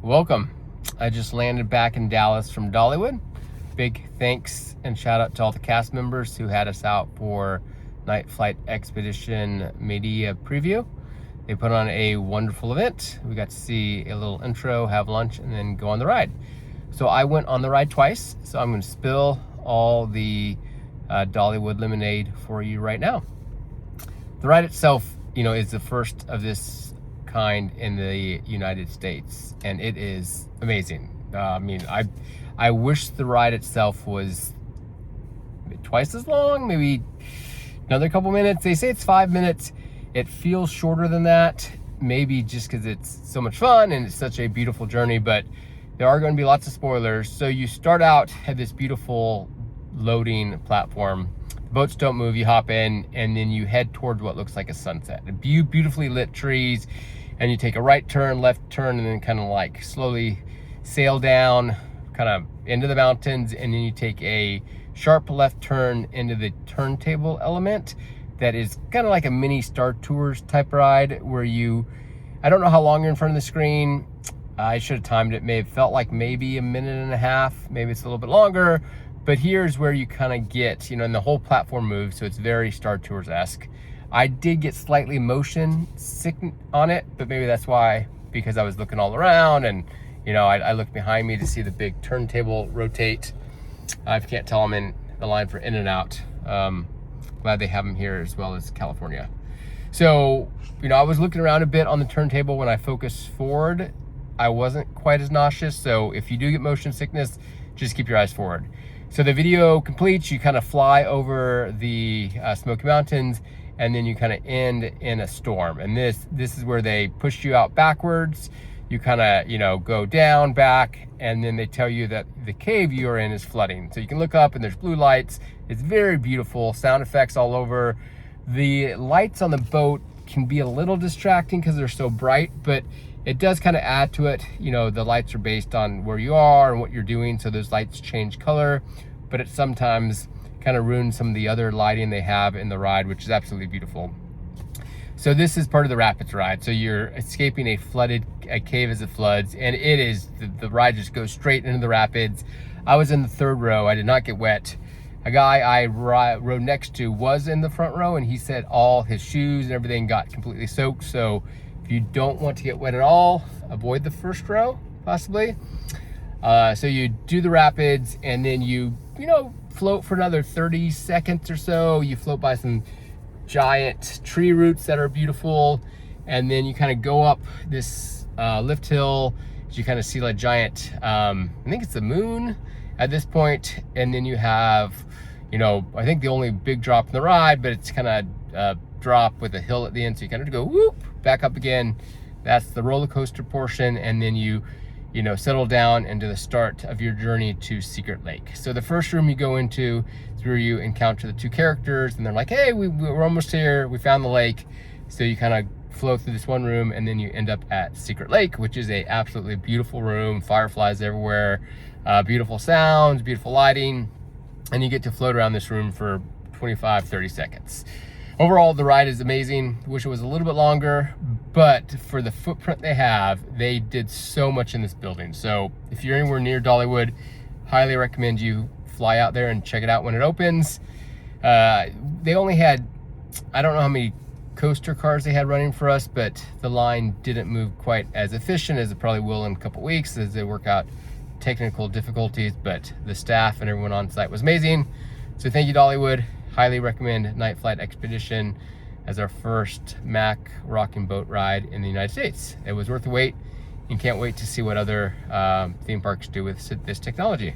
Welcome. I just landed back in Dallas from Dollywood. Big thanks and shout out to all the cast members who had us out for NightFlight Expedition media preview. They put on a wonderful event. We got to see a little intro, have lunch, and then go on the ride. So I went on the ride twice, so I'm going to spill all the Dollywood lemonade for you right now. The ride itself, is the first of this kind in the United States, and it is amazing. I wish the ride itself was twice as long, maybe another couple minutes. They say it's 5 minutes. It feels shorter than that, maybe just because it's so much fun and it's such a beautiful journey, but there are going to be lots of spoilers. So you start out at this beautiful loading platform. Boats don't move, you hop in, and then you head towards what looks like a sunset. Beautifully lit trees, and you take a right turn, left turn, and then kind of like slowly sail down kind of into the mountains, and then you take a sharp left turn into the turntable element that is kind of like a mini Star Tours type ride where I don't know how long you're in front of the screen. I should have timed it. May have felt like maybe a minute and a half, maybe it's a little bit longer, but here's where you kind of get, and the whole platform moves, so it's very Star Tours-esque. I did get slightly motion sick on it, but maybe that's why, because I was looking all around and I looked behind me to see the big turntable rotate. I can't tell I'm in the line for In-N-Out. Glad they have them here as well as California. So, I was looking around a bit on the turntable. When I focused forward, I wasn't quite as nauseous. So if you do get motion sickness, just keep your eyes forward. So the video completes, you kind of fly over the Smoky Mountains, and then you kind of end in a storm. And this is where they push you out backwards. You kind of, go down, back, and then they tell you that the cave you're in is flooding. So you can look up and there's blue lights. It's very beautiful, sound effects all over. The lights on the boat can be a little distracting because they're so bright, but it does kind of add to it. The lights are based on where you are and what you're doing, so those lights change color, but it sometimes kind of ruins some of the other lighting they have in the ride, which is absolutely beautiful. So this is part of the rapids ride. So you're escaping a cave as it floods, and it is, the ride just goes straight into the rapids. I was in the third row, I did not get wet. A guy I rode next to was in the front row, and he said all his shoes and everything got completely soaked. So if you don't want to get wet at all, avoid the first row, possibly. So you do the rapids, and then you float for another 30 seconds or so. You float by some giant tree roots that are beautiful, and then you kind of go up this lift hill. You kind of see like giant, I think it's the moon at this point, and then you have, I think the only big drop in the ride, but it's kind of drop with a hill at the end, so you kind of go whoop back up again. That's the roller coaster portion, and then you settle down into the start of your journey to Secret Lake. So the first room you go into is where you encounter the two characters, and they're like, hey, we're almost here, we found the lake. So you kind of flow through this one room, and then you end up at Secret Lake, which is a absolutely beautiful room, fireflies everywhere, beautiful sounds, beautiful lighting, and you get to float around this room for 25-30 seconds. Overall, the ride is amazing. Wish it was a little bit longer, but for the footprint they have, they did so much in this building. So if you're anywhere near Dollywood, highly recommend you fly out there and check it out when it opens. They only had, I don't know how many coaster cars they had running for us, but the line didn't move quite as efficient as it probably will in a couple weeks as they work out technical difficulties, but the staff and everyone on site was amazing. So thank you, Dollywood. Highly recommend NightFlight Expedition as our first Mack rocking boat ride in the United States. It was worth the wait, and can't wait to see what other theme parks do with this technology.